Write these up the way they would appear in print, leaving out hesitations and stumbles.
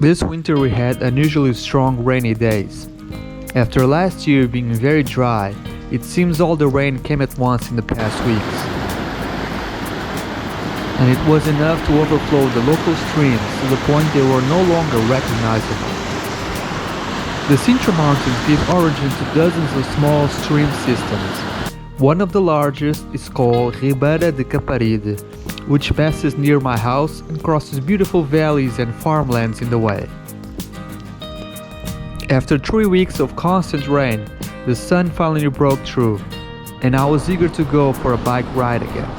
This winter we had unusually strong rainy days. After last year being very dry, it seems all the rain came at once in the past weeks. And it was enough to overflow the local streams to the point they were no longer recognizable. The Sintra Mountains give origin to dozens of small stream systems. One of the largest is called Ribeira de Caparibe, which passes near my house and crosses beautiful valleys and farmlands in the way. After 3 weeks of constant rain, the sun finally broke through, and I was eager to go for a bike ride again.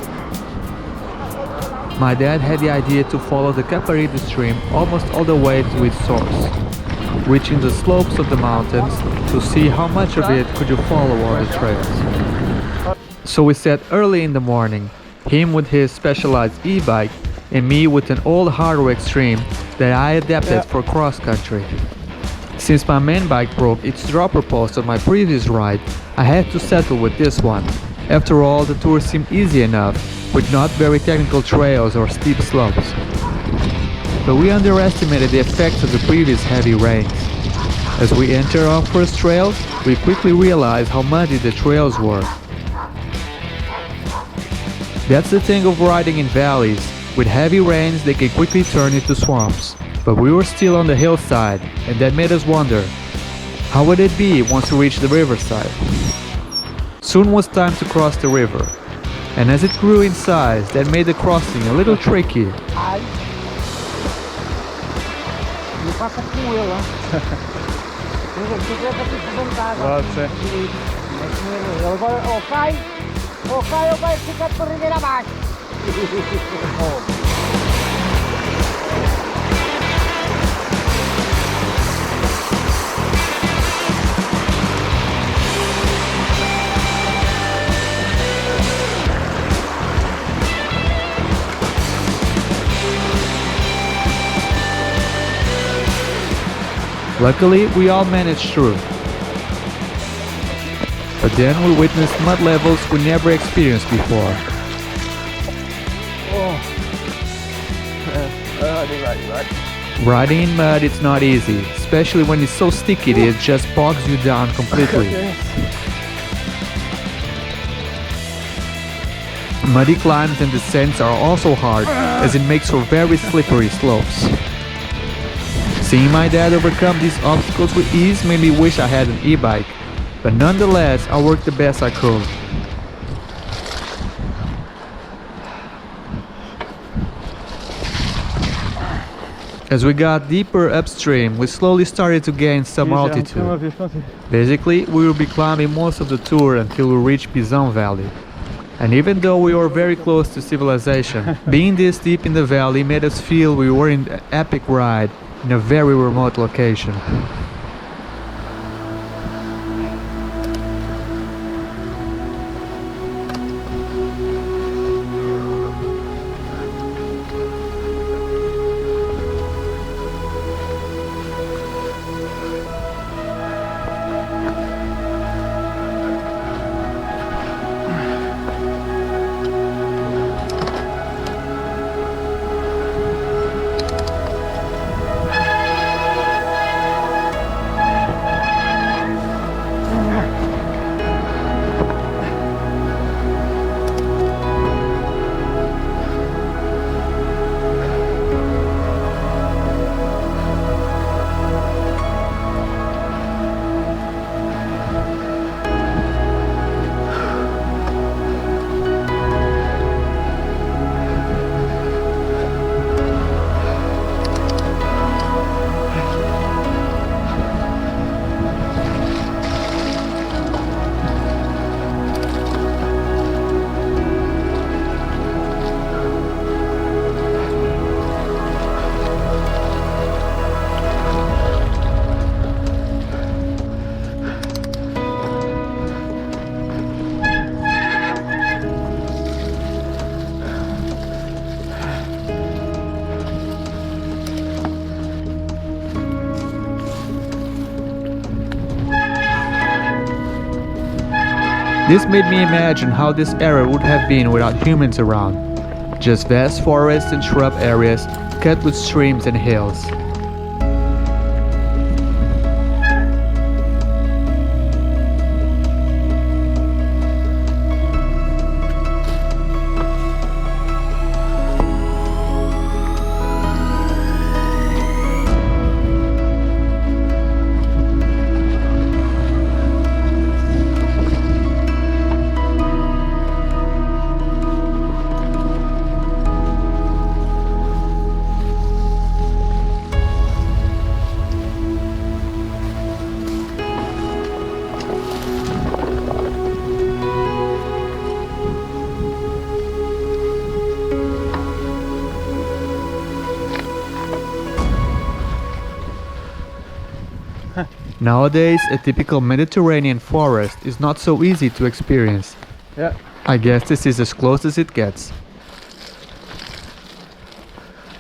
My dad had the idea to follow the Caparibe stream almost all the way to its source, reaching the slopes of the mountains to see how much of it could you follow on the trails. So we set early in the morning, him with his specialized e-bike and me with an old hardware Extreme that I adapted for cross-country. Since my main bike broke its dropper post on my previous ride, I had to settle with this one. After all, the tour seemed easy enough, with not very technical trails or steep slopes. But we underestimated the effects of the previous heavy rains. As we entered our first trail, we quickly realized how muddy the trails were. That's the thing of riding in valleys. With heavy rains, they can quickly turn into swamps. But we were still on the hillside, and that made us wonder, how would it be once we reached the riverside? Soon was time to cross the river, and as it grew in size, that made the crossing a little tricky. Vai ficar por Ribeira abaixo. Luckily, we all managed through. But then we witnessed mud levels we never experienced before. Riding in mud it's not easy, especially when it's so sticky that it just bogs you down completely. Muddy climbs and descents are also hard, as it makes for very slippery slopes. Seeing my dad overcome these obstacles with ease made me wish I had an e-bike. But nonetheless, I worked the best I could. As we got deeper upstream, we slowly started to gain some altitude. Basically, we will be climbing most of the tour until we reach Pisão Valley. And even though we were very close to civilization, being this deep in the valley made us feel we were in an epic ride in a very remote location. This made me imagine how this area would have been without humans around. Just vast forests and shrub areas cut with streams and hills. Nowadays, a typical Mediterranean forest is not so easy to experience. Yeah. I guess this is as close as it gets.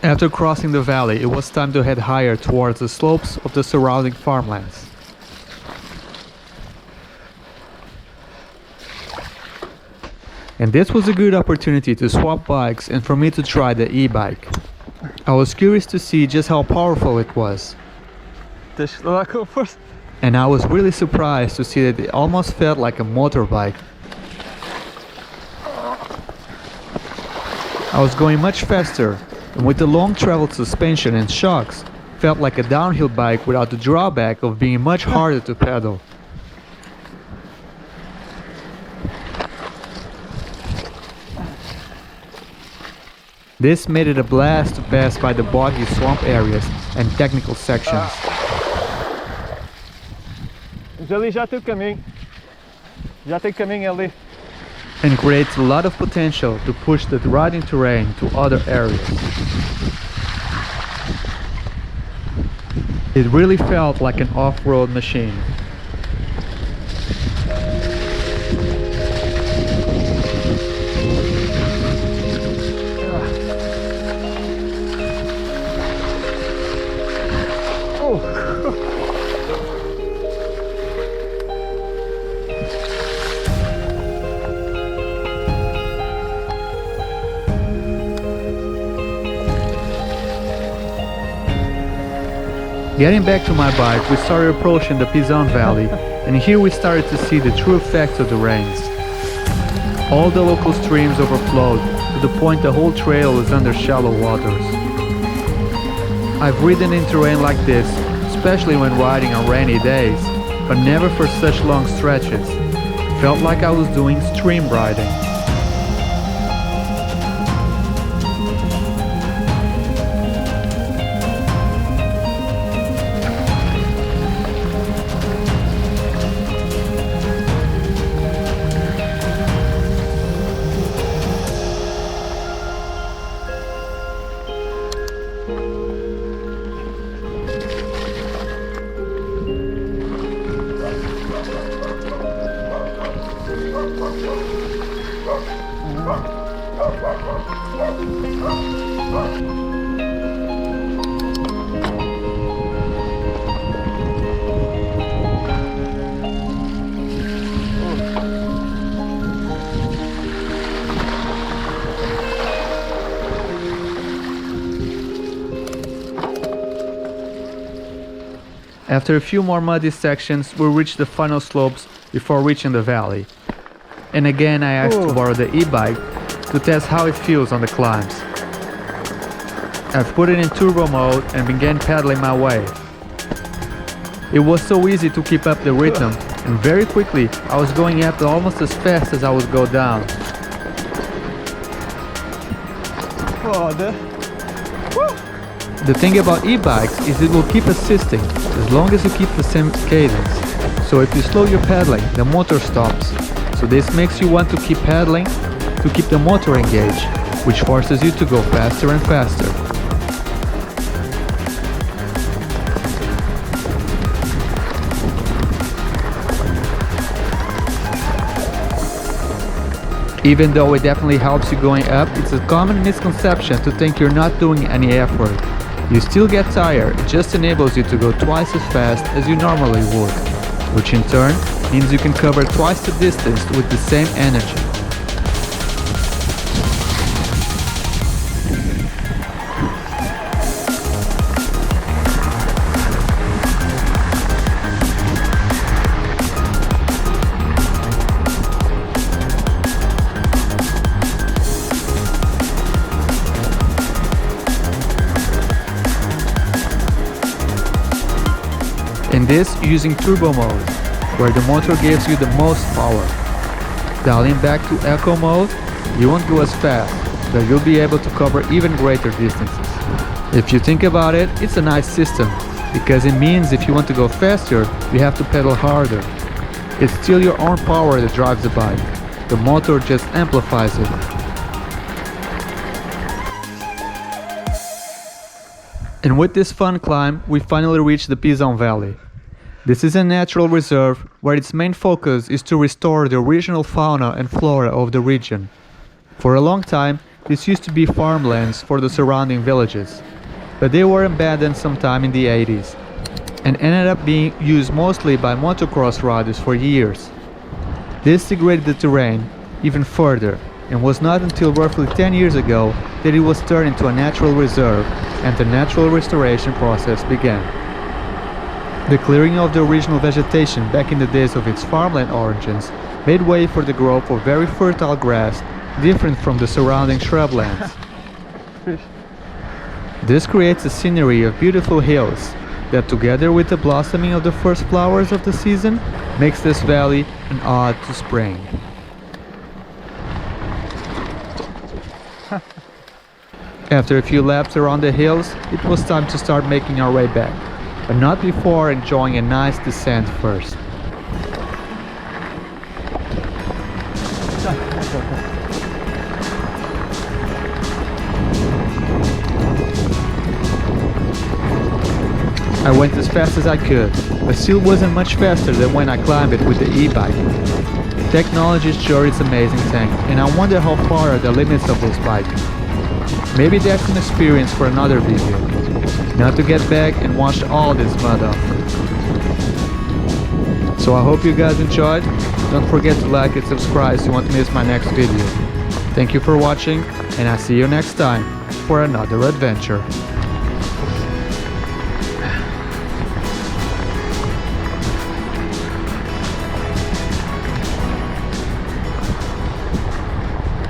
After crossing the valley, it was time to head higher towards the slopes of the surrounding farmlands. And this was a good opportunity to swap bikes and for me to try the e-bike. I was curious to see just how powerful it was. Dus laat ik first. And I was really surprised to see that it almost felt like a motorbike. I was going much faster, and with the long traveled suspension and shocks, felt like a downhill bike without the drawback of being much harder to pedal. This made it a blast to pass by the boggy swamp areas and technical sections. Ali já tem o caminho. Já tem caminho ali. And creates a lot of potential to push the riding terrain to other areas. It really felt like an off-road machine. Getting back to my bike, we started approaching the Pizon Valley, and here we started to see the true effects of the rains. All the local streams overflowed, to the point the whole trail was under shallow waters. I've ridden in terrain like this, especially when riding on rainy days, but never for such long stretches. Felt like I was doing stream riding. After a few more muddy sections, we reached the final slopes before reaching the valley. And again I asked to borrow the e-bike to test how it feels on the climbs. I've put it in turbo mode and began pedaling my way. It was so easy to keep up the rhythm, and very quickly I was going up almost as fast as I would go down. The thing about e-bikes is it will keep assisting as long as you keep the same cadence. So if you slow your pedaling, the motor stops. So this makes you want to keep pedaling to keep the motor engaged, which forces you to go faster and faster. Even though it definitely helps you going up, it's a common misconception to think you're not doing any effort. You still get tired, it just enables you to go twice as fast as you normally would, which in turn means you can cover twice the distance with the same energy. And this using turbo mode, where the motor gives you the most power. Dialing back to eco mode, you won't go as fast, but you'll be able to cover even greater distances. If you think about it, it's a nice system, because it means if you want to go faster, you have to pedal harder. It's still your own power that drives the bike. The motor just amplifies it. And with this fun climb, we finally reached the Pizon Valley. This is a natural reserve where its main focus is to restore the original fauna and flora of the region. For a long time, this used to be farmlands for the surrounding villages, but they were abandoned sometime in the 80s and ended up being used mostly by motocross riders for years. This degraded the terrain even further, and was not until roughly 10 years ago that it was turned into a natural reserve and the natural restoration process began. The clearing of the original vegetation back in the days of its farmland origins made way for the growth of very fertile grass different from the surrounding shrublands. This creates a scenery of beautiful hills that, together with the blossoming of the first flowers of the season, makes this valley an ode to spring. After a few laps around the hills, it was time to start making our way back, but not before enjoying a nice descent first. I went as fast as I could, but still wasn't much faster than when I climbed it with the e-bike. Technology sure is amazing thing, and I wonder how far are the limits of this bike. Maybe that's an experience for another video. Now to get back and wash all this mud off. So I hope you guys enjoyed. Don't forget to like and subscribe so you won't miss my next video. Thank you for watching, and I'll see you next time for another adventure.